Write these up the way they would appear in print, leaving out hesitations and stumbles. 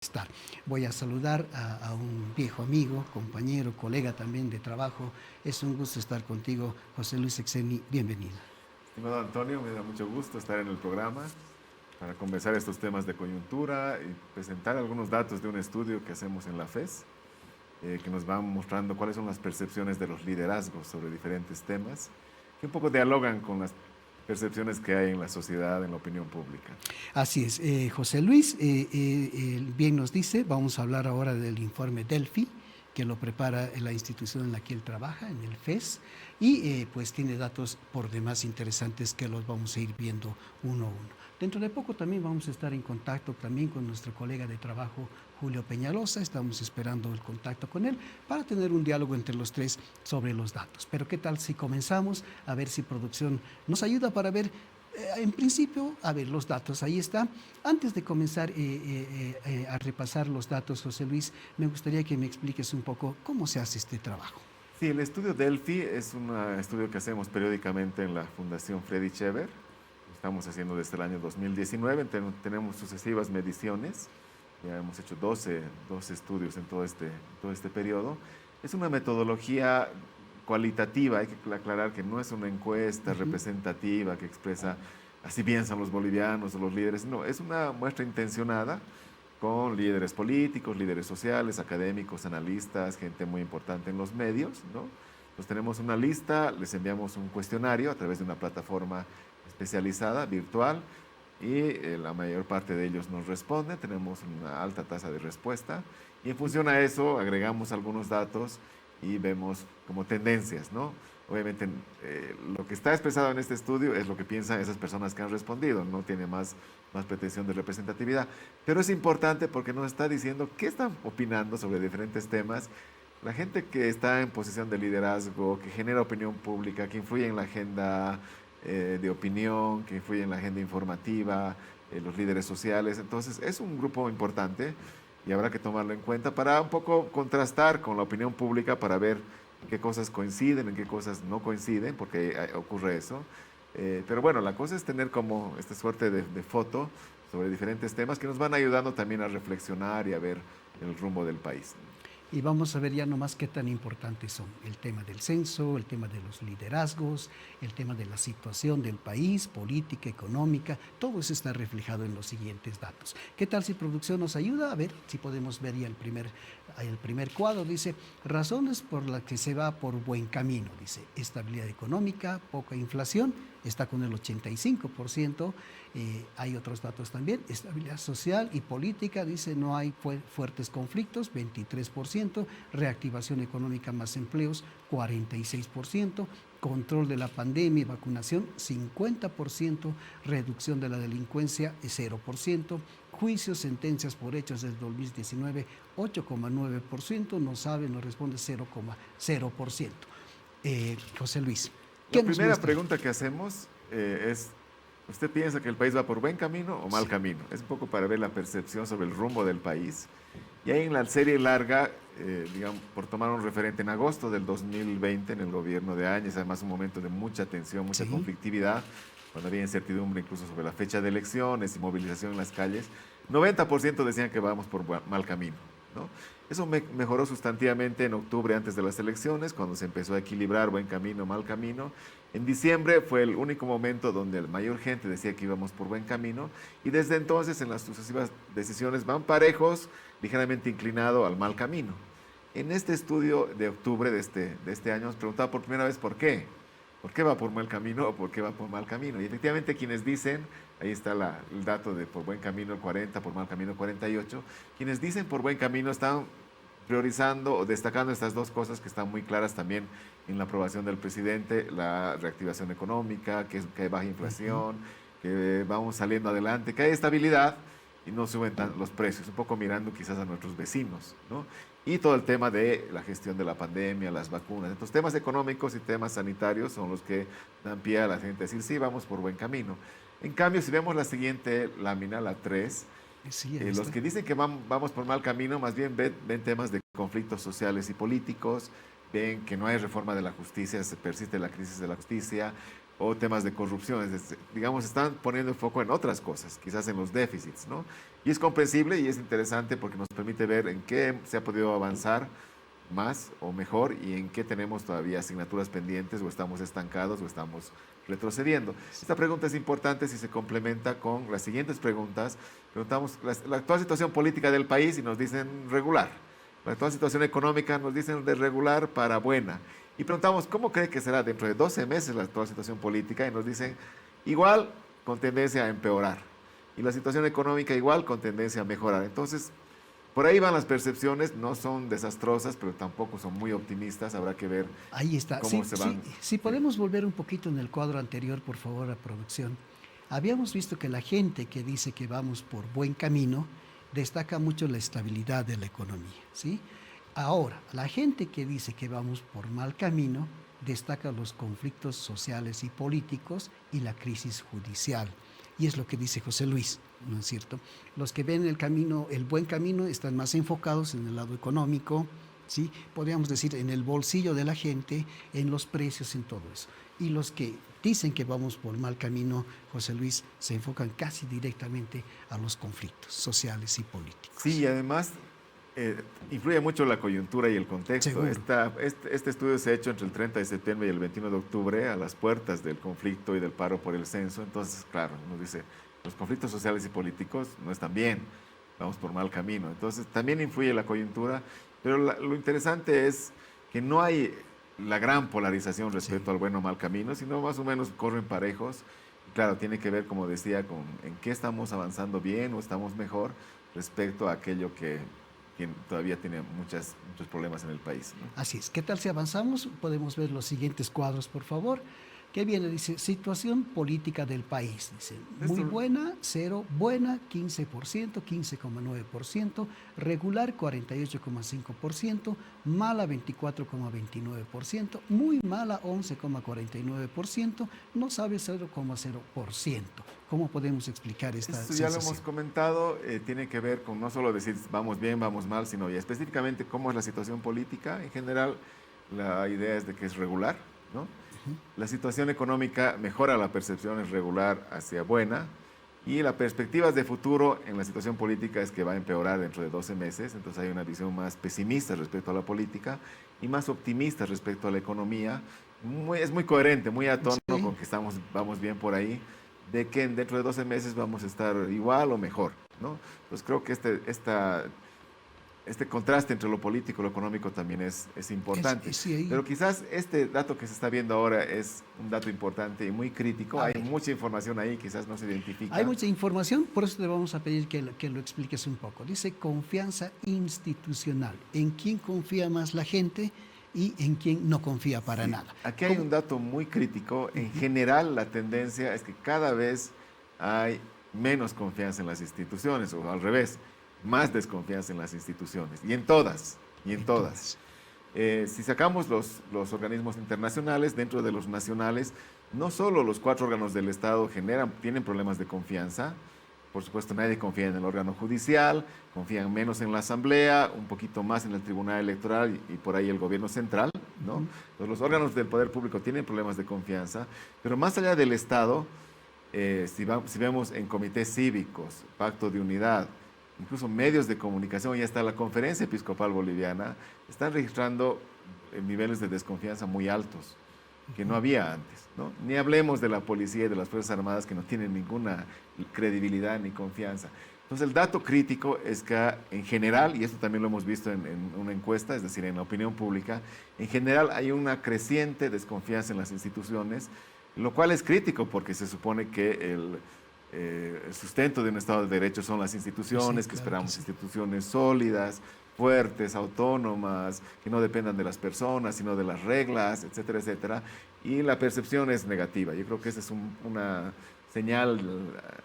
estar. Voy a saludar a un viejo amigo, compañero, colega también de trabajo. Es un gusto estar contigo, José Luis Exeni. Bienvenido. Estimado Antonio, me da mucho gusto estar en el programa para conversar estos temas de coyuntura y presentar algunos datos de un estudio que hacemos en la FES, que nos va mostrando cuáles son las percepciones de los liderazgos sobre diferentes temas, que un poco dialogan con las percepciones que hay en la sociedad, en la opinión pública. Así es, José Luis, bien nos dice, vamos a hablar ahora del informe Delphi, que lo prepara la institución en la que él trabaja, en el FES, y pues tiene datos por demás interesantes que los vamos a ir viendo uno a uno. Dentro de poco también vamos a estar en contacto también con nuestro colega de trabajo, Julio Peñalosa. Estamos esperando el contacto con él para tener un diálogo entre los tres sobre los datos. Pero ¿qué tal si comenzamos a ver si producción nos ayuda para ver en principio, a ver, los datos, ahí está. Antes de comenzar a repasar los datos, José Luis, me gustaría que me expliques un poco cómo se hace este trabajo. Sí, el estudio Delphi es un estudio que hacemos periódicamente en la Fundación Freddy Chever. Lo estamos haciendo desde el año 2019, tenemos sucesivas mediciones. Ya hemos hecho 12 estudios en todo este periodo. Es una metodología cualitativa, hay que aclarar que no es una encuesta representativa que expresa así piensan los bolivianos o los líderes, no, es una muestra intencionada con líderes políticos, líderes sociales, académicos, analistas, gente muy importante en los medios, ¿no? Entonces tenemos una lista, les enviamos un cuestionario a través de una plataforma especializada, virtual, y la mayor parte de ellos nos responden, tenemos una alta tasa de respuesta, y en función a eso agregamos algunos datos y vemos como tendencias, ¿no? Obviamente lo que está expresado en este estudio es lo que piensan esas personas que han respondido, no tiene más pretensión de representatividad, pero es importante porque nos está diciendo qué están opinando sobre diferentes temas. La gente que está en posición de liderazgo, que genera opinión pública, que influye en la agenda de opinión, que influye en la agenda informativa, los líderes sociales. Entonces, es un grupo importante y habrá que tomarlo en cuenta para un poco contrastar con la opinión pública para ver en qué cosas coinciden, en qué cosas no coinciden, porque ocurre eso. Pero bueno, la cosa es tener como esta suerte de foto sobre diferentes temas que nos van ayudando también a reflexionar y a ver el rumbo del país. Y vamos a ver ya nomás qué tan importantes son el tema del censo, el tema de los liderazgos, el tema de la situación del país, política, económica, todo eso está reflejado en los siguientes datos. ¿Qué tal si producción nos ayuda? A ver si podemos ver ya el primer cuadro. Dice, razones por las que se va por buen camino. Dice, estabilidad económica, poca inflación, está con el 85%. Hay otros datos también, estabilidad social y política, dice, no hay fuertes conflictos, 23%, reactivación económica más empleos, 46%, control de la pandemia y vacunación, 50%, reducción de la delincuencia, 0%, juicios, sentencias por hechos del 2019, 8,9%, no sabe, no responde, 0,0%. José Luis, La ¿qué nos primera muestra? pregunta que hacemos es, ¿usted piensa que el país va por buen camino o mal Sí. camino? Es un poco para ver la percepción sobre el rumbo del país. Y ahí en la serie larga, digamos, por tomar un referente, en agosto del 2020, en el gobierno de Áñez, además un momento de mucha tensión, mucha Sí. conflictividad, cuando había incertidumbre incluso sobre la fecha de elecciones y movilización en las calles, 90% decían que vamos por mal camino, ¿no? Eso mejoró sustantivamente en octubre antes de las elecciones, cuando se empezó a equilibrar buen camino, mal camino. En diciembre fue el único momento donde la mayor gente decía que íbamos por buen camino y desde entonces en las sucesivas decisiones van parejos, ligeramente inclinado al mal camino. En este estudio de octubre de este año nos preguntaba por primera vez por qué. ¿Por qué va por mal camino o por qué va por mal camino? Y efectivamente quienes dicen, ahí está el dato de por buen camino el 40, por mal camino el 48, quienes dicen por buen camino están priorizando o destacando estas dos cosas que están muy claras también en la aprobación del presidente, la reactivación económica, que hay baja inflación, que vamos saliendo adelante, que hay estabilidad y no suben los precios, un poco mirando quizás a nuestros vecinos, ¿no? Y todo el tema de la gestión de la pandemia, las vacunas. Entonces, temas económicos y temas sanitarios son los que dan pie a la gente a decir, sí, vamos por buen camino. En cambio, si vemos la siguiente lámina, la 3, Sí, ahí los está. que dicen que vamos por mal camino, más bien ven temas de conflictos sociales y políticos, ven que no hay reforma de la justicia, se persiste la crisis de la justicia, o temas de corrupción, digamos, están poniendo el foco en otras cosas, quizás en los déficits, ¿no? Y es comprensible y es interesante porque nos permite ver en qué se ha podido avanzar más o mejor y en qué tenemos todavía asignaturas pendientes o estamos estancados o estamos retrocediendo. Esta pregunta es importante si se complementa con las siguientes preguntas. Preguntamos la actual situación política del país y nos dicen regular. La actual situación económica nos dicen de regular para buena. Y preguntamos, ¿cómo cree que será dentro de 12 meses la actual situación política? Y nos dicen, igual con tendencia a empeorar. Y la situación económica igual con tendencia a mejorar. Entonces, por ahí van las percepciones, no son desastrosas, pero tampoco son muy optimistas. Habrá que ver Ahí está. cómo se van. Si podemos volver un poquito en el cuadro anterior, por favor, a producción. Habíamos visto que la gente que dice que vamos por buen camino destaca mucho la estabilidad de la economía, ¿sí? Ahora, la gente que dice que vamos por mal camino destaca los conflictos sociales y políticos y la crisis judicial. Y es lo que dice José Luis, ¿no es cierto? Los que ven el camino, el buen camino, están más enfocados en el lado económico, ¿sí? Podríamos decir en el bolsillo de la gente, en los precios, en todo eso. Y los que dicen que vamos por mal camino, José Luis, se enfocan casi directamente a los conflictos sociales y políticos. Sí, y además influye mucho la coyuntura y el contexto. Este estudio se ha hecho entre el 30 de septiembre y el 21 de octubre, a las puertas del conflicto y del paro por el censo. Entonces, claro, nos dice, los conflictos sociales y políticos no están bien, vamos por mal camino. Entonces, también influye la coyuntura, pero lo interesante es que no hay la gran polarización respecto al buen o mal camino, sino más o menos corren parejos. Y claro, tiene que ver, como decía, con en qué estamos avanzando bien o estamos mejor respecto a aquello que todavía tiene muchos problemas en el país, ¿no? Así es. ¿Qué tal si avanzamos? Podemos ver los siguientes cuadros, por favor. ¿Qué viene? Dice, situación política del país. Dice, muy buena, 0, buena, 15%, 15,9%, regular, 48,5%, mala, 24,29%, muy mala, 11,49%, no sabe, 0,0%. ¿Cómo podemos explicar esta Esto sensación? ya lo hemos comentado, tiene que ver con no solo decir vamos bien, vamos mal, sino ya específicamente cómo es la situación política. En general, la idea es de que es regular, ¿no? La situación económica mejora, la percepción es regular hacia buena y las perspectivas de futuro en la situación política es que va a empeorar dentro de 12 meses, entonces hay una visión más pesimista respecto a la política y más optimista respecto a la economía. Es muy coherente, muy a tono con que vamos bien por ahí, de que dentro de 12 meses vamos a estar igual o mejor, ¿no? Entonces creo que este contraste entre lo político y lo económico también es importante. Pero quizás este dato que se está viendo ahora es un dato importante y muy crítico. Hay mucha información ahí, quizás no se identifica. Hay mucha información, por eso te vamos a pedir que lo expliques un poco. Dice confianza institucional. ¿En quién confía más la gente y en quién no confía para nada? Aquí hay un dato muy crítico. En general, la tendencia es que cada vez hay menos confianza en las instituciones, o al revés, más desconfianza en las instituciones, y en todas. Si sacamos los organismos internacionales, dentro de los nacionales, no solo los 4 órganos del Estado tienen problemas de confianza. Por supuesto, nadie confía en el órgano judicial, confían menos en la Asamblea, un poquito más en el Tribunal Electoral y por ahí el gobierno central, ¿no? Entonces, los órganos del poder público tienen problemas de confianza, pero más allá del Estado, si vemos en comités cívicos, pacto de unidad, incluso medios de comunicación, ya está la Conferencia Episcopal Boliviana, están registrando niveles de desconfianza muy altos, que no había antes, ¿no? Ni hablemos de la policía y de las Fuerzas Armadas, que no tienen ninguna credibilidad ni confianza. Entonces, el dato crítico es que en general, y esto también lo hemos visto en una encuesta, es decir, en la opinión pública, en general hay una creciente desconfianza en las instituciones, lo cual es crítico porque se supone que el sustento de un Estado de Derecho son las instituciones, que esperamos instituciones sólidas, fuertes, autónomas, que no dependan de las personas, sino de las reglas, etcétera, etcétera. Y la percepción es negativa. Yo creo que esa es una señal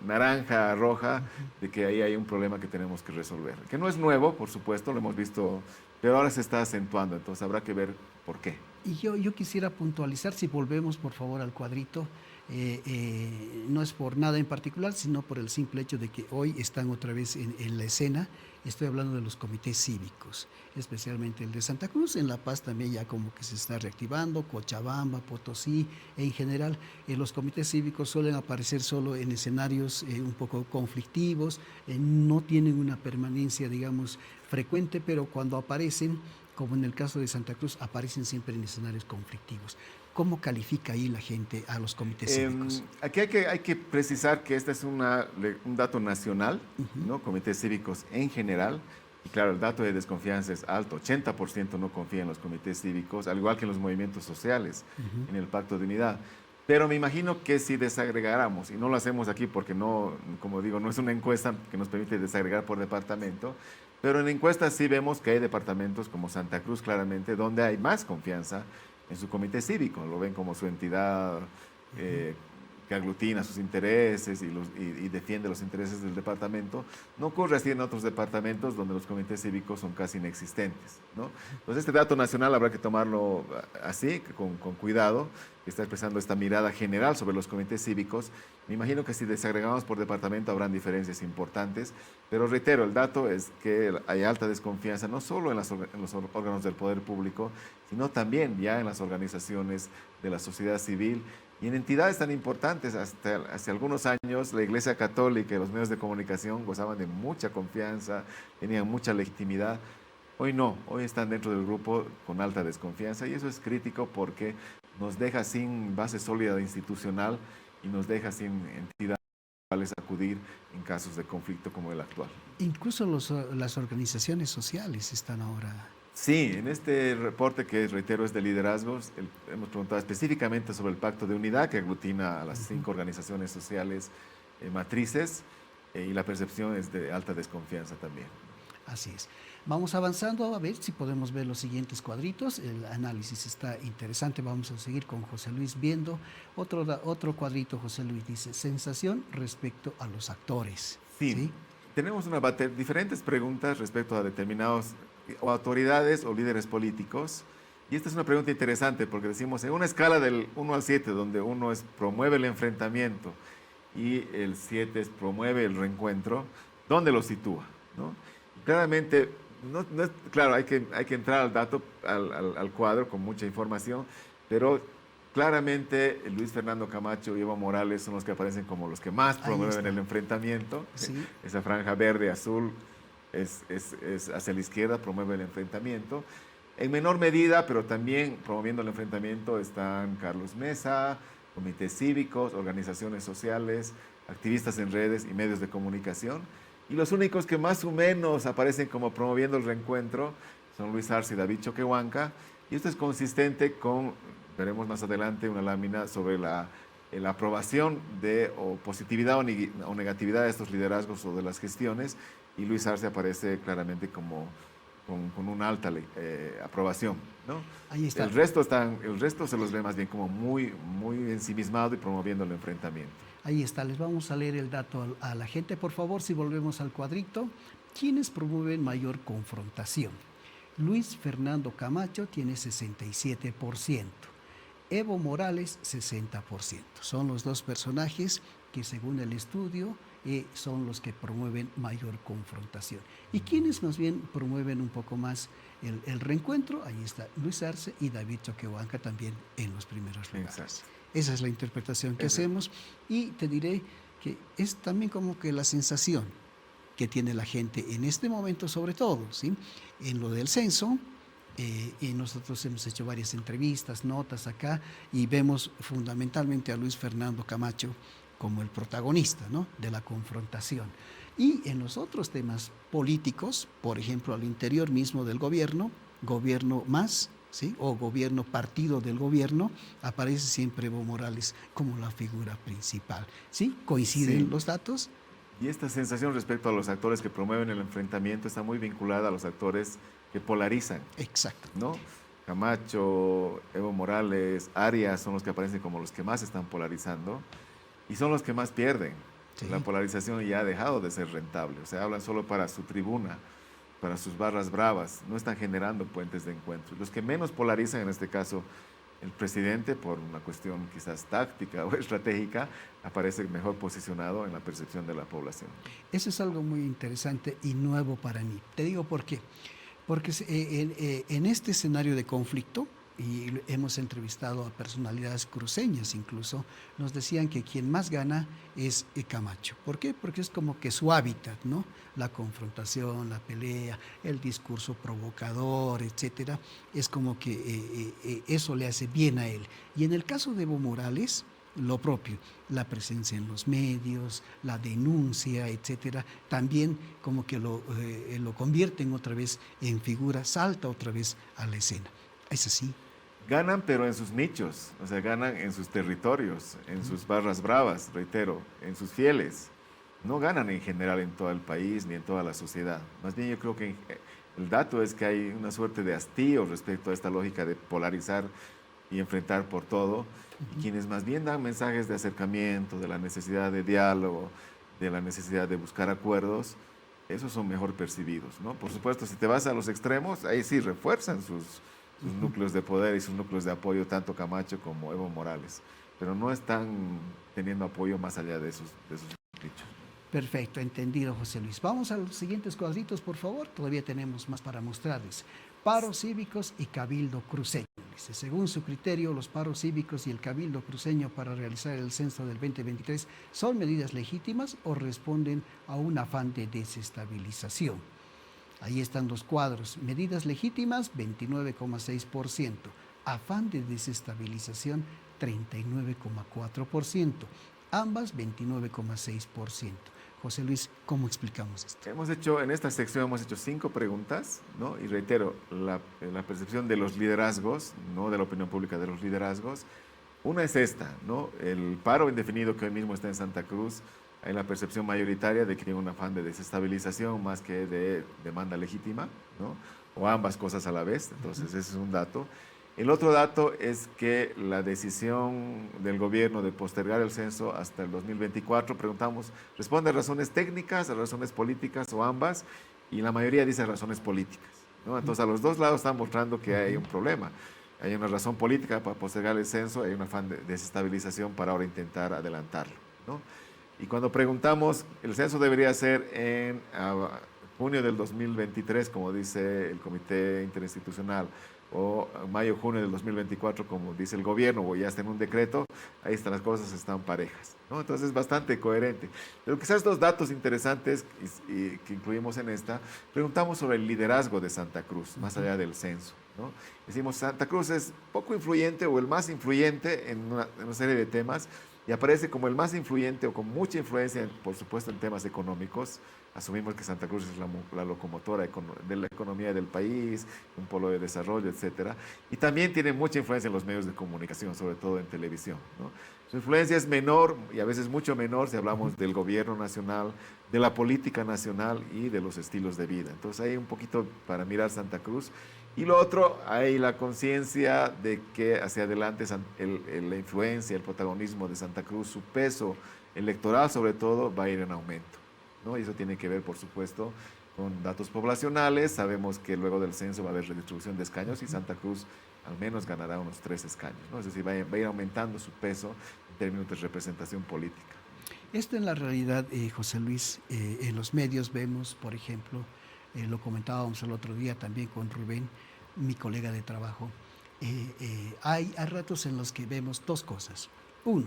naranja, roja, de que ahí hay un problema que tenemos que resolver. Que no es nuevo, por supuesto, lo hemos visto, pero ahora se está acentuando, entonces habrá que ver por qué. Y yo quisiera puntualizar, si volvemos por favor al cuadrito, no es por nada en particular, sino por el simple hecho de que hoy están otra vez en la escena. Estoy hablando de los comités cívicos, especialmente el de Santa Cruz. En La Paz también ya como que se está reactivando, Cochabamba, Potosí, en general los comités cívicos suelen aparecer solo en escenarios un poco conflictivos, no tienen una permanencia, digamos, frecuente, pero cuando aparecen, como en el caso de Santa Cruz, aparecen siempre en escenarios conflictivos. ¿Cómo califica ahí la gente a los comités cívicos? Aquí hay que precisar que este es un dato nacional, ¿no? Comités cívicos en general. Y claro, el dato de desconfianza es alto. 80% no confía en los comités cívicos, al igual que en los movimientos sociales, en el Pacto de Unidad. Pero me imagino que si desagregáramos, y no lo hacemos aquí porque no, como digo, no es una encuesta que nos permite desagregar por departamento, pero en encuestas sí vemos que hay departamentos como Santa Cruz, claramente, donde hay más confianza en su comité cívico, lo ven como su entidad que aglutina sus intereses y defiende los intereses del departamento. No ocurre así en otros departamentos donde los comités cívicos son casi inexistentes, ¿no? Entonces este dato nacional habrá que tomarlo así, con cuidado, que está expresando esta mirada general sobre los comités cívicos. Me imagino que si desagregamos por departamento habrán diferencias importantes, pero reitero, el dato es que hay alta desconfianza no solo en los órganos del poder público, sino también ya en las organizaciones de la sociedad civil y en entidades tan importantes. Hasta hace algunos años la Iglesia Católica y los medios de comunicación gozaban de mucha confianza, tenían mucha legitimidad. Hoy no, hoy están dentro del grupo con alta desconfianza y eso es crítico porque nos deja sin base sólida institucional y nos deja sin entidades a acudir en casos de conflicto como el actual. Incluso las organizaciones sociales están ahora. Sí, en este reporte que, reitero, es de liderazgos, hemos preguntado específicamente sobre el Pacto de Unidad, que aglutina a las 5 organizaciones sociales matrices, y la percepción es de alta desconfianza también. Así es. Vamos avanzando a ver si podemos ver los siguientes cuadritos. El análisis está interesante. Vamos a seguir con José Luis viendo. Otro cuadrito, José Luis dice, sensación respecto a los actores. Sí, ¿sí? Tenemos diferentes preguntas respecto a determinados o autoridades o líderes políticos. Y esta es una pregunta interesante porque decimos, en una escala del 1 al 7, donde 1 promueve el enfrentamiento y el 7 promueve el reencuentro, ¿dónde lo sitúa? ¿No? Claramente, claro, hay que entrar al dato, al cuadro con mucha información, pero claramente Luis Fernando Camacho y Evo Morales son los que aparecen como los que más promueven el enfrentamiento. ¿Sí? Esa franja verde, azul, es hacia la izquierda, promueve el enfrentamiento. En menor medida, pero también promoviendo el enfrentamiento, están Carlos Mesa, comités cívicos, organizaciones sociales, activistas en redes y medios de comunicación. Y los únicos que más o menos aparecen como promoviendo el reencuentro son Luis Arce y David Choquehuanca. Y esto es consistente con, veremos más adelante, una lámina sobre la aprobación o positividad o negatividad de estos liderazgos o de las gestiones. Y Luis Arce aparece claramente como con una alta aprobación, ¿no? Ahí está. El resto se los ve más bien como muy ensimismado y promoviendo el enfrentamiento. Ahí está, les vamos a leer el dato a la gente, por favor, si volvemos al cuadrito. ¿Quiénes promueven mayor confrontación? Luis Fernando Camacho tiene 67%, Evo Morales 60%. Son los dos personajes que, según el estudio, son los que promueven mayor confrontación. ¿Y quiénes más bien promueven un poco más el reencuentro? Ahí está Luis Arce y David Choquehuanca también en los primeros lugares. Exacto. Esa es la interpretación que hacemos y te diré que es también como que la sensación que tiene la gente en este momento, sobre todo, ¿sí? En lo del censo. Y nosotros hemos hecho varias entrevistas, notas acá y vemos fundamentalmente a Luis Fernando Camacho como el protagonista, ¿no?, de la confrontación. Y en los otros temas políticos, por ejemplo, al interior mismo del gobierno más, ¿sí?, o gobierno partido del gobierno, aparece siempre Evo Morales como la figura principal. ¿Sí? ¿Coinciden los datos? Y esta sensación respecto a los actores que promueven el enfrentamiento está muy vinculada a los actores que polarizan. Exacto. ¿No? Camacho, Evo Morales, Arias son los que aparecen como los que más están polarizando y son los que más pierden. Sí. La polarización ya ha dejado de ser rentable, o sea, hablan solo para su tribuna, para sus barras bravas, no están generando puentes de encuentro. Los que menos polarizan, en este caso, el presidente, por una cuestión quizás táctica o estratégica, aparece mejor posicionado en la percepción de la población. Eso es algo muy interesante y nuevo para mí. Te digo por qué. Porque en este escenario de conflicto, y hemos entrevistado a personalidades cruceñas incluso, nos decían que quien más gana es Camacho. ¿Por qué? Porque es como que su hábitat, ¿no? La confrontación, la pelea, el discurso provocador, etcétera, es como que eso le hace bien a él. Y en el caso de Evo Morales, lo propio, la presencia en los medios, la denuncia, etcétera, también como que lo convierten otra vez en figura, salta otra vez a la escena. Es así. Ganan, pero en sus nichos, o sea, ganan en sus territorios, en sus barras bravas, reitero, en sus fieles. No ganan en general en todo el país ni en toda la sociedad. Más bien yo creo que el dato es que hay una suerte de hastío respecto a esta lógica de polarizar y enfrentar por todo, y quienes más bien dan mensajes de acercamiento, de la necesidad de diálogo, de la necesidad de buscar acuerdos, esos son mejor percibidos, ¿no? Por supuesto, si te vas a los extremos, ahí sí refuerzan sus núcleos de poder y sus núcleos de apoyo, tanto Camacho como Evo Morales, pero no están teniendo apoyo más allá de sus dichos. Perfecto, entendido, José Luis. Vamos a los siguientes cuadritos, por favor. Todavía tenemos más para mostrarles. Paros cívicos y cabildo cruceño. Dice, según su criterio, los paros cívicos y el cabildo cruceño para realizar el censo del 2023 son medidas legítimas o responden a un afán de desestabilización. Ahí están los cuadros. Medidas legítimas, 29,6%. Afán de desestabilización, 39,4%. Ambas, 29,6%. José Luis, ¿cómo explicamos esto? En esta sección hemos hecho 5 preguntas, ¿no? Y reitero, la percepción de los liderazgos, no de la opinión pública, de los liderazgos. Una es esta, ¿no? El paro indefinido que hoy mismo está en Santa Cruz, hay la percepción mayoritaria de que tiene un afán de desestabilización más que de demanda legítima, ¿no? O ambas cosas a la vez, entonces ese es un dato. El otro dato es que la decisión del gobierno de postergar el censo hasta el 2024, preguntamos, ¿responde a razones técnicas, a razones políticas o ambas? Y la mayoría dice razones políticas, ¿no? Entonces a los dos lados están mostrando que hay un problema. Hay una razón política para postergar el censo, hay un afán de desestabilización para ahora intentar adelantarlo, ¿no? Y cuando preguntamos, el censo debería ser en junio del 2023, como dice el Comité Interinstitucional, o mayo, junio del 2024, como dice el gobierno, o ya está en un decreto, ahí están las cosas, están parejas, ¿no? Entonces es bastante coherente. Pero quizás dos datos interesantes y que incluimos en esta, preguntamos sobre el liderazgo de Santa Cruz, más allá del censo, ¿no? Decimos, Santa Cruz es poco influyente o el más influyente en una serie de temas, y aparece como el más influyente o con mucha influencia, por supuesto, en temas económicos. Asumimos que Santa Cruz es la locomotora de la economía del país, un polo de desarrollo, etcétera. Y también tiene mucha influencia en los medios de comunicación, sobre todo en televisión, ¿no? Su influencia es menor y a veces mucho menor si hablamos del gobierno nacional, de la política nacional y de los estilos de vida. Entonces hay un poquito para mirar Santa Cruz. Y lo otro, hay la conciencia de que hacia adelante la influencia, el protagonismo de Santa Cruz, su peso electoral sobre todo, va a ir en aumento, ¿no? Y eso tiene que ver, por supuesto, con datos poblacionales. Sabemos que luego del censo va a haber redistribución de escaños y Santa Cruz al menos ganará unos 3 escaños, ¿no? Es decir, va a ir aumentando su peso en términos de representación política. Esto en la realidad, José Luis, en los medios vemos, por ejemplo, lo comentábamos el otro día también con Rubén, mi colega de trabajo, hay ratos en los que vemos dos cosas. Uno,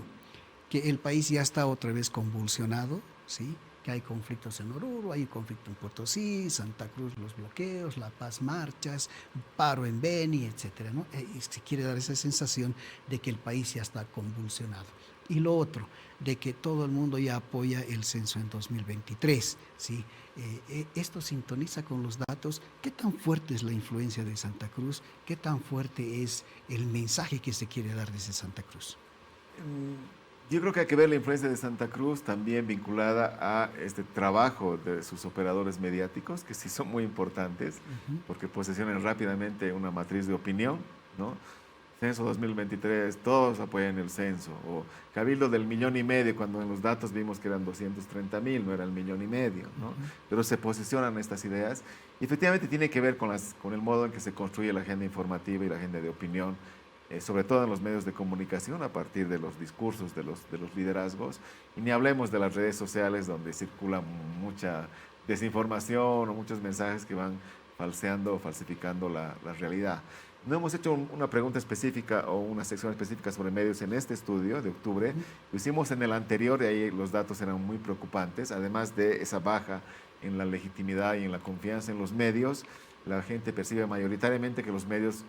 que el país ya está otra vez convulsionado, ¿sí? Que hay conflictos en Oruro, hay conflicto en Potosí, Santa Cruz, los bloqueos, La Paz, marchas, paro en Beni, etcétera, ¿no? Se quiere dar esa sensación de que el país ya está convulsionado. Y lo otro, de que todo el mundo ya apoya el censo en 2023, ¿sí? Esto sintoniza con los datos. ¿Qué tan fuerte es la influencia de Santa Cruz? ¿Qué tan fuerte es el mensaje que se quiere dar desde Santa Cruz? Yo creo que hay que ver la influencia de Santa Cruz también vinculada a este trabajo de sus operadores mediáticos, que sí son muy importantes, porque posesionan rápidamente una matriz de opinión, ¿no? Censo 2023, todos apoyan el censo. O Cabildo del 1,500,000, cuando en los datos vimos que eran 230,000, no era el 1,500,000, ¿no? Pero se posicionan estas ideas. Y efectivamente tiene que ver con el modo en que se construye la agenda informativa y la agenda de opinión, sobre todo en los medios de comunicación, a partir de los discursos de los liderazgos. Y ni hablemos de las redes sociales, donde circula mucha desinformación o muchos mensajes que van falseando o falsificando la realidad. No hemos hecho una pregunta específica o una sección específica sobre medios en este estudio de octubre. Lo hicimos en el anterior y ahí los datos eran muy preocupantes. Además de esa baja en la legitimidad y en la confianza en los medios, la gente percibe mayoritariamente que los medios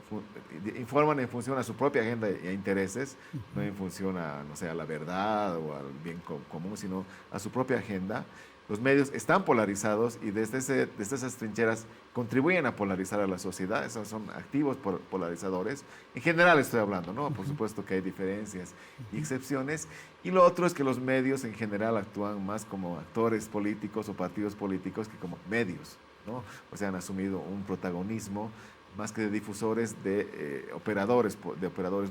informan en función a su propia agenda e intereses, no en función a, no sé, a la verdad o al bien común, sino a su propia agenda. Los medios están polarizados y desde esas trincheras contribuyen a polarizar a la sociedad. Esos son activos polarizadores. En general estoy hablando, ¿no? Por supuesto que hay diferencias y excepciones. Y lo otro es que los medios en general actúan más como actores políticos o partidos políticos que como medios, ¿no? O sea, han asumido un protagonismo más que de difusores, de operadores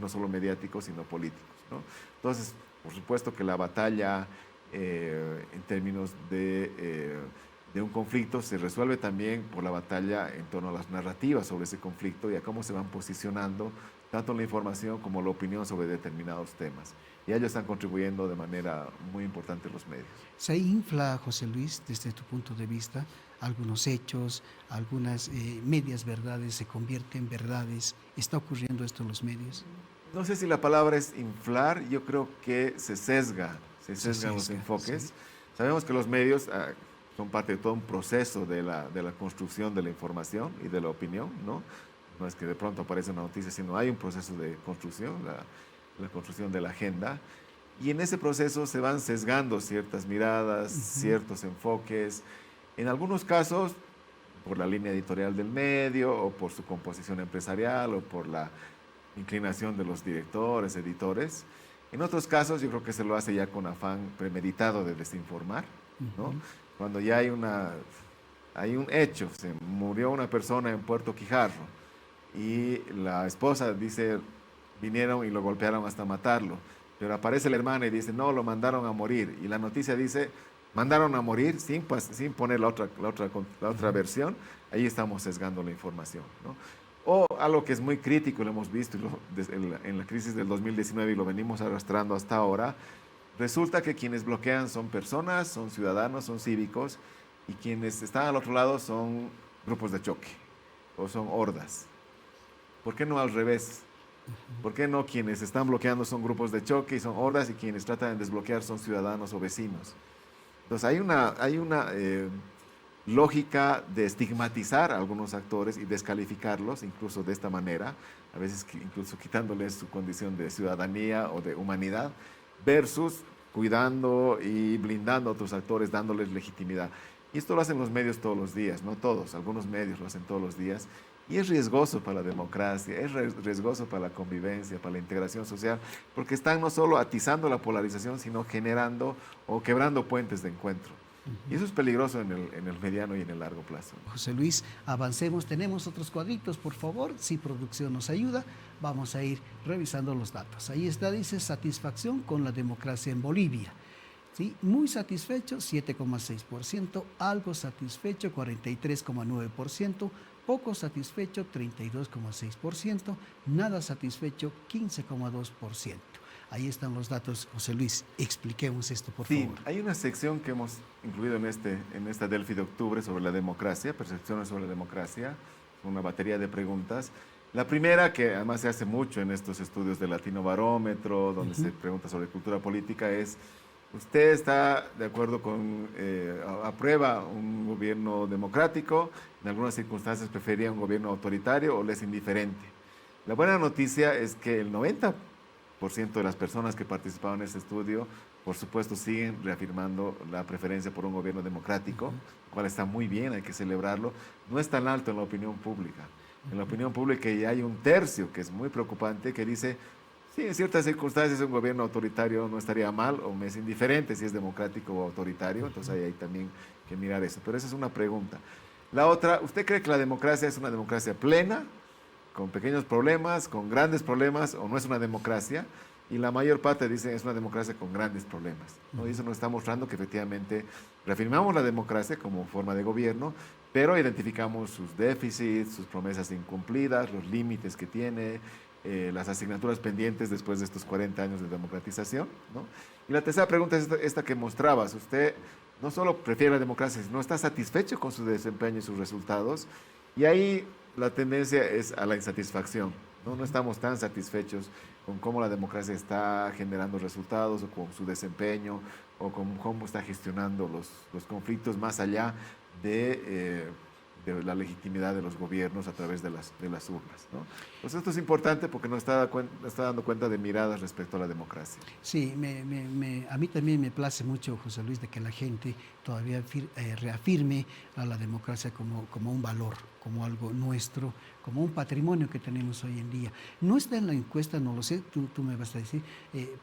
no solo mediáticos, sino políticos, ¿no? Entonces, por supuesto que la batalla en términos de un conflicto se resuelve también por la batalla en torno a las narrativas sobre ese conflicto y a cómo se van posicionando tanto la información como la opinión sobre determinados temas. Y ellos están contribuyendo de manera muy importante los medios. Se infla, José Luis, desde tu punto de vista, algunos hechos, algunas medias verdades se convierten en verdades. ¿Está ocurriendo esto en los medios? No sé si la palabra es inflar, yo creo que se sesgan los enfoques. Sí. Sabemos que los medios son parte de todo un proceso de la construcción de la información y de la opinión, ¿no? No es que de pronto aparece una noticia, sino hay un proceso de construcción, la construcción de la agenda. Y en ese proceso se van sesgando ciertas miradas, ciertos enfoques. En algunos casos, por la línea editorial del medio, o por su composición empresarial, o por la inclinación de los directores, editores. En otros casos yo creo que se lo hace ya con afán premeditado de desinformar, ¿no? Cuando ya hay un hecho, se murió una persona en Puerto Quijarro y la esposa dice, vinieron y lo golpearon hasta matarlo, pero aparece la hermana y dice, no, lo mandaron a morir, y la noticia dice, mandaron a morir sin poner la otra versión. Ahí estamos sesgando la información, ¿no? O algo que es muy crítico, lo hemos visto en la crisis del 2019 y lo venimos arrastrando hasta ahora, resulta que quienes bloquean son personas, son ciudadanos, son cívicos, y quienes están al otro lado son grupos de choque o son hordas. ¿Por qué no al revés? ¿Por qué no quienes están bloqueando son grupos de choque y son hordas y quienes tratan de desbloquear son ciudadanos o vecinos? Entonces hay una lógica de estigmatizar a algunos actores y descalificarlos, incluso de esta manera, a veces incluso quitándoles su condición de ciudadanía o de humanidad, versus cuidando y blindando a otros actores, dándoles legitimidad. Y esto lo hacen los medios todos los días, no todos, algunos medios lo hacen todos los días, y es riesgoso para la democracia, es riesgoso para la convivencia, para la integración social, porque están no solo atizando la polarización, sino generando o quebrando puentes de encuentro. Y eso es peligroso en el mediano y en el largo plazo. José Luis, avancemos. Tenemos otros cuadritos, por favor. Si producción nos ayuda, vamos a ir revisando los datos. Ahí está, dice, satisfacción con la democracia en Bolivia. ¿Sí? Muy satisfecho, 7,6%. Algo satisfecho, 43,9%. Poco satisfecho, 32,6%. Nada satisfecho, 15,2%. Ahí están los datos, José Luis. Expliquemos esto, por favor. Sí, hay una sección que hemos incluido en esta Delphi de octubre sobre la democracia, percepciones sobre la democracia, una batería de preguntas. La primera, que además se hace mucho en estos estudios de Latino Barómetro, donde se pregunta sobre cultura política, es, ¿usted está de acuerdo con, aprueba un gobierno democrático? En algunas circunstancias preferiría un gobierno autoritario o le es indiferente. La buena noticia es que el 90% de las personas que participaron en este estudio, por supuesto, siguen reafirmando la preferencia por un gobierno democrático, lo cual está muy bien, hay que celebrarlo. No es tan alto en la opinión pública. En la opinión pública ya hay un tercio, que es muy preocupante, que dice, sí, en ciertas circunstancias un gobierno autoritario no estaría mal, o me es indiferente si es democrático o autoritario, entonces hay también que mirar eso. Pero esa es una pregunta. La otra, ¿usted cree que la democracia es una democracia plena, con pequeños problemas, con grandes problemas, o no es una democracia, y la mayor parte dicen es una democracia con grandes problemas, ¿no? Y eso nos está mostrando que efectivamente reafirmamos la democracia como forma de gobierno, pero identificamos sus déficits, sus promesas incumplidas, los límites que tiene, las asignaturas pendientes después de estos 40 años de democratización, ¿no? Y la tercera pregunta es esta que mostrabas. Usted no solo prefiere la democracia, sino está satisfecho con su desempeño y sus resultados, y ahí la tendencia es a la insatisfacción, ¿no? No estamos tan satisfechos con cómo la democracia está generando resultados, o con su desempeño, o con cómo está gestionando los conflictos más allá de la legitimidad de los gobiernos a través de las urnas, ¿no? Pues esto es importante porque nos está dando cuenta de miradas respecto a la democracia. Sí, a mí también me place mucho, José Luis, de que la gente todavía reafirme a la democracia como un valor, como algo nuestro, como un patrimonio que tenemos hoy en día. No está en la encuesta, no lo sé, tú me vas a decir,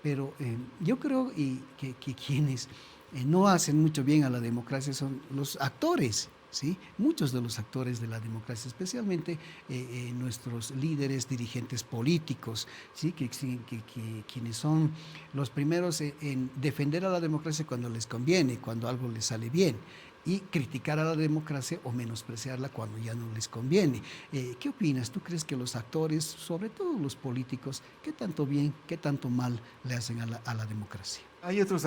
pero yo creo que quienes no hacen mucho bien a la democracia son los actores. ¿Sí? Muchos de los actores de la democracia, especialmente nuestros líderes, dirigentes políticos, ¿sí? Quienes son los primeros en defender a la democracia cuando les conviene, cuando algo les sale bien, y criticar a la democracia o menospreciarla cuando ya no les conviene. ¿Qué opinas? ¿Tú crees que los actores, sobre todo los políticos, qué tanto bien, qué tanto mal le hacen a la democracia? Hay otros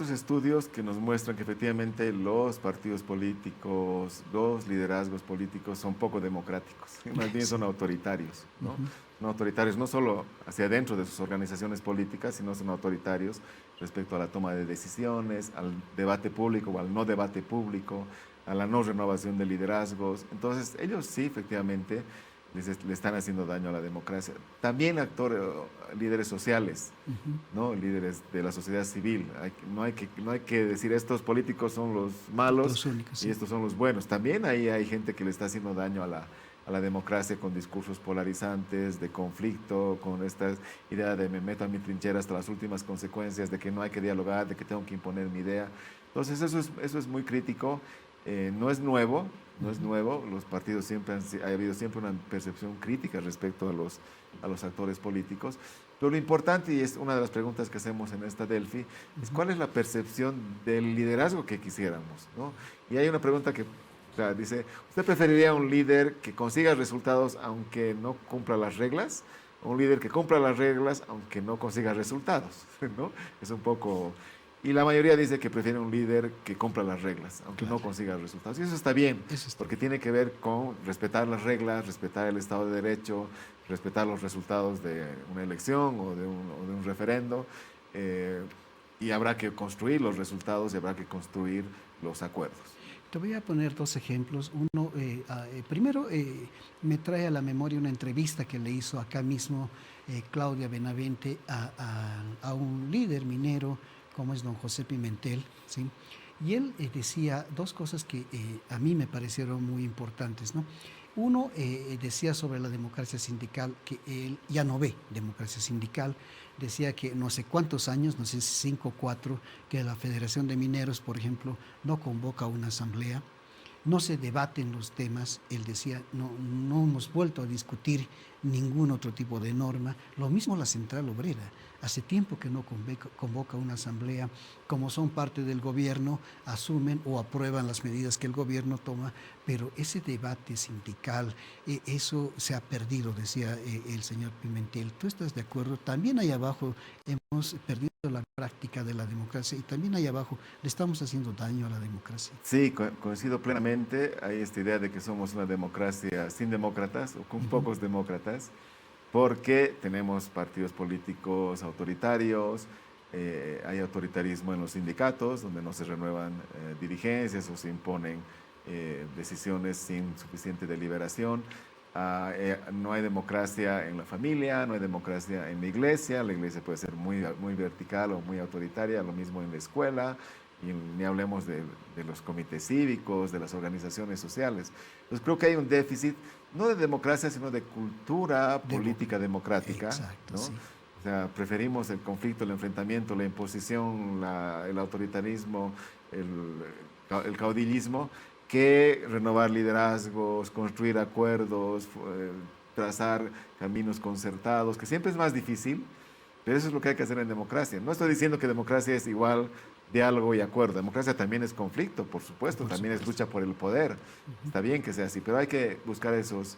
estudios que nos muestran que efectivamente los partidos políticos, los liderazgos políticos son poco democráticos, más bien son autoritarios, ¿no? No autoritarios no solo hacia adentro de sus organizaciones políticas, sino son autoritarios respecto a la toma de decisiones, al debate público o al no debate público, a la no renovación de liderazgos. Entonces, ellos sí, efectivamente, le están haciendo daño a la democracia. También líderes sociales, ¿no? Líderes de la sociedad civil. No hay que decir estos políticos son los malos Los únicos, y sí. estos son los buenos. También ahí hay gente que le está haciendo daño a la democracia con discursos polarizantes, de conflicto, con esta idea de me meto a mi trinchera hasta las últimas consecuencias, de que no hay que dialogar, de que tengo que imponer mi idea. Entonces eso es muy crítico. No es nuevo, no es nuevo. Los partidos ha habido siempre una percepción crítica respecto a los actores políticos. Pero lo importante, y es una de las preguntas que hacemos en esta Delphi, es cuál es la percepción del liderazgo que quisiéramos, ¿no? Y hay una pregunta que, o sea, dice, ¿usted preferiría un líder que consiga resultados aunque no cumpla las reglas? ¿O un líder que cumpla las reglas aunque no consiga resultados? ¿No? Es un poco... Y la mayoría dice que prefiere un líder que cumpla las reglas, aunque no consiga resultados. Y eso está bien, porque tiene que ver con respetar las reglas, respetar el Estado de Derecho, respetar los resultados de una elección o de un referendo. Y habrá que construir los resultados y habrá que construir los acuerdos. Te voy a poner dos ejemplos. Uno, primero, me trae a la memoria una entrevista que le hizo acá mismo Claudia Benavente a un líder minero como es don José Pimentel, ¿sí? Y él decía dos cosas que a mí me parecieron muy importantes, ¿no? Uno decía sobre la democracia sindical que él ya no ve democracia sindical, decía que no sé cuántos años, no sé si 5 o 4, que la Federación de Mineros, por ejemplo, no convoca una asamblea, no se debaten los temas. Él decía, no hemos vuelto a discutir ningún otro tipo de norma. Lo mismo la Central Obrera, hace tiempo que no convoca una asamblea. Como son parte del gobierno, asumen o aprueban las medidas que el gobierno toma, pero ese debate sindical, eso se ha perdido, decía el señor Pimentel. ¿Tú estás de acuerdo? También ahí abajo hemos perdido la práctica de la democracia y también ahí abajo le estamos haciendo daño a la democracia. Sí, coincido plenamente. Hay esta idea de que somos una democracia sin demócratas o con pocos demócratas, porque tenemos partidos políticos autoritarios, hay autoritarismo en los sindicatos, donde no se renuevan dirigencias o se imponen decisiones sin suficiente deliberación. No hay democracia en la familia, no hay democracia en la iglesia puede ser muy vertical o muy autoritaria, lo mismo en la escuela, y ni hablemos de los comités cívicos, de las organizaciones sociales. Entonces creo que hay un déficit, no de democracia, sino de cultura política democrática, Exacto, ¿no? sí. O sea, preferimos el conflicto, el enfrentamiento, la imposición, el autoritarismo, el caudillismo, que renovar liderazgos, construir acuerdos, trazar caminos concertados, que siempre es más difícil, pero eso es lo que hay que hacer en democracia. No estoy diciendo que democracia es igual diálogo y acuerdo. Democracia también es conflicto, por supuesto, también es lucha por el poder. Está bien que sea así, pero hay que buscar esos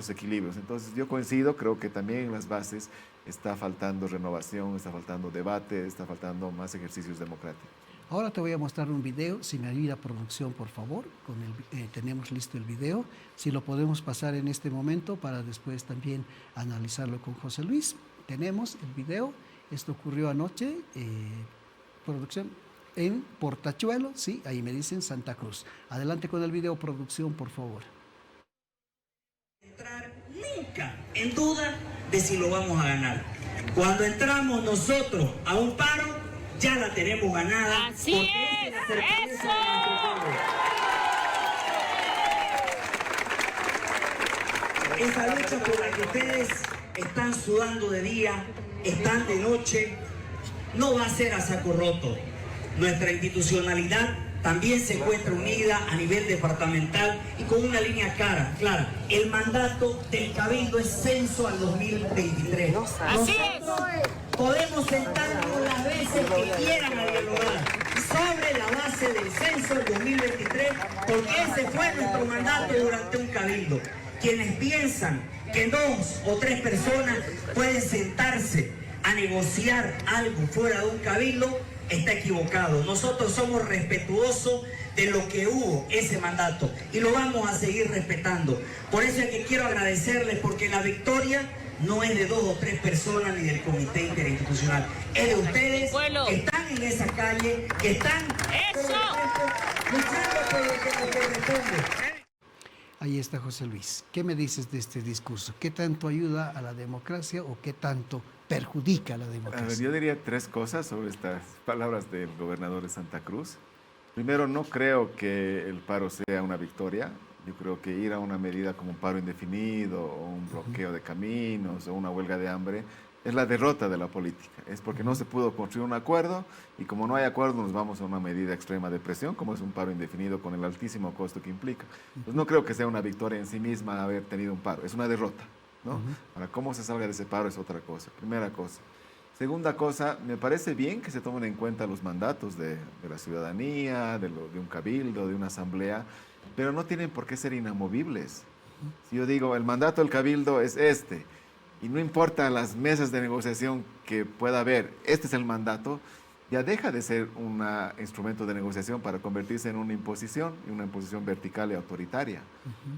equilibrios. Entonces yo coincido, creo que también en las bases está faltando renovación, está faltando debate, está faltando más ejercicios democráticos. Ahora te voy a mostrar un video, si me ayuda producción, por favor. Tenemos listo el video, si lo podemos pasar en este momento para después también analizarlo con José Luis. Tenemos el video, esto ocurrió anoche, producción, en Portachuelo, sí, ahí me dicen Santa Cruz. Adelante con el video, producción, por favor. Entrar nunca en duda de si lo vamos a ganar. Cuando entramos nosotros a un paro, ya la tenemos ganada. Así es, eso. Esa lucha por la que ustedes están sudando de día, están de noche, no va a ser a saco roto. Nuestra institucionalidad también se encuentra unida a nivel departamental y con una línea clara. El mandato del Cabildo es censo al 2023. Así es. Podemos sentarnos las veces que quieran a dialogar sobre la base del censo del 2023, porque ese fue nuestro mandato durante un cabildo. Quienes piensan que 2 o 3 personas pueden sentarse a negociar algo fuera de un cabildo, está equivocado. Nosotros somos respetuosos de lo que hubo ese mandato y lo vamos a seguir respetando. Por eso es que quiero agradecerles, porque la victoria no es de 2 o 3 personas ni del comité interinstitucional, es de ustedes que están en esa calle, que están luchando por lo que nos corresponde. Ahí está José Luis. ¿Qué me dices de este discurso? ¿Qué tanto ayuda a la democracia o qué tanto perjudica a la democracia? A ver, yo diría 3 cosas sobre estas palabras del gobernador de Santa Cruz. Primero, no creo que el paro sea una victoria. Yo creo que ir a una medida como un paro indefinido o un bloqueo de caminos o una huelga de hambre es la derrota de la política. Es porque no se pudo construir un acuerdo y como no hay acuerdo nos vamos a una medida extrema de presión, como es un paro indefinido con el altísimo costo que implica. Entonces no creo que sea una victoria en sí misma haber tenido un paro, es una derrota, ¿no? Ahora, cómo se salga de ese paro es otra cosa, primera cosa. Segunda cosa, me parece bien que se tomen en cuenta los mandatos de la ciudadanía, de un cabildo, de una asamblea, pero no tienen por qué ser inamovibles. Si yo digo, el mandato del cabildo es este, y no importa las mesas de negociación que pueda haber, este es el mandato, ya deja de ser un instrumento de negociación para convertirse en una imposición, y una imposición vertical y autoritaria.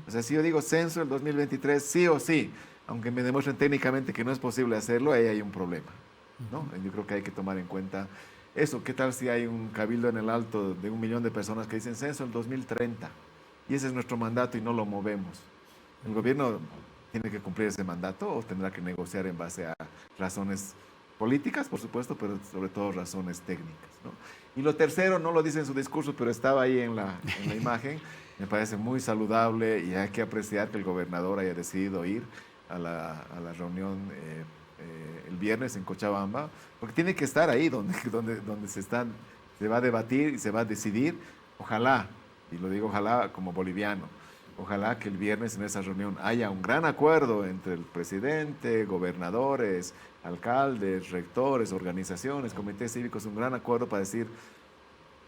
O sea, si yo digo censo el 2023, sí o sí, aunque me demuestren técnicamente que no es posible hacerlo, ahí hay un problema, ¿no? Yo creo que hay que tomar en cuenta eso. ¿Qué tal si hay un cabildo en el alto de 1 millón de personas que dicen censo el 2030? Y ese es nuestro mandato y no lo movemos. El gobierno tiene que cumplir ese mandato o tendrá que negociar en base a razones políticas, por supuesto, pero sobre todo razones técnicas, ¿no? Y lo tercero, no lo dice en su discurso, pero estaba ahí en la imagen, me parece muy saludable y hay que apreciar que el gobernador haya decidido ir a la reunión el viernes en Cochabamba, porque tiene que estar ahí donde se va a debatir y se va a decidir. Ojalá, y lo digo ojalá como boliviano, ojalá que el viernes en esa reunión haya un gran acuerdo entre el presidente, gobernadores, alcaldes, rectores, organizaciones, comités cívicos, un gran acuerdo para decir,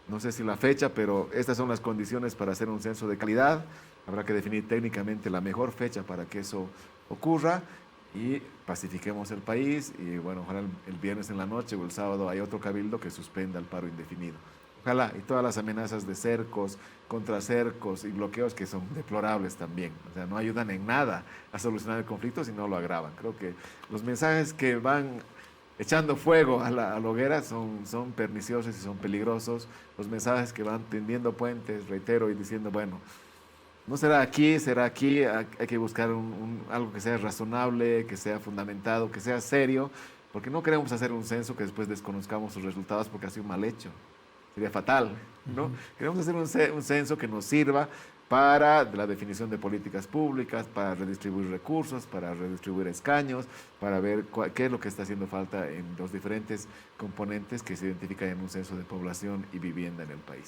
no sé si la fecha, pero estas son las condiciones para hacer un censo de calidad. Habrá que definir técnicamente la mejor fecha para que eso ocurra y pacifiquemos el país. Y bueno, ojalá el viernes en la noche o el sábado hay otro cabildo que suspenda el paro indefinido. Ojalá, y todas las amenazas de cercos, contracercos y bloqueos que son deplorables también. O sea, no ayudan en nada a solucionar el conflicto, sino lo agravan. Creo que los mensajes que van echando fuego a la hoguera son perniciosos y son peligrosos. Los mensajes que van tendiendo puentes, reitero, y diciendo, bueno, no será aquí, hay que buscar algo que sea razonable, que sea fundamentado, que sea serio, porque no queremos hacer un censo que después desconozcamos sus resultados porque ha sido mal hecho. Sería fatal, ¿no? Queremos hacer un censo que nos sirva para la definición de políticas públicas, para redistribuir recursos, para redistribuir escaños, para ver qué es lo que está haciendo falta en los diferentes componentes que se identifican en un censo de población y vivienda en el país.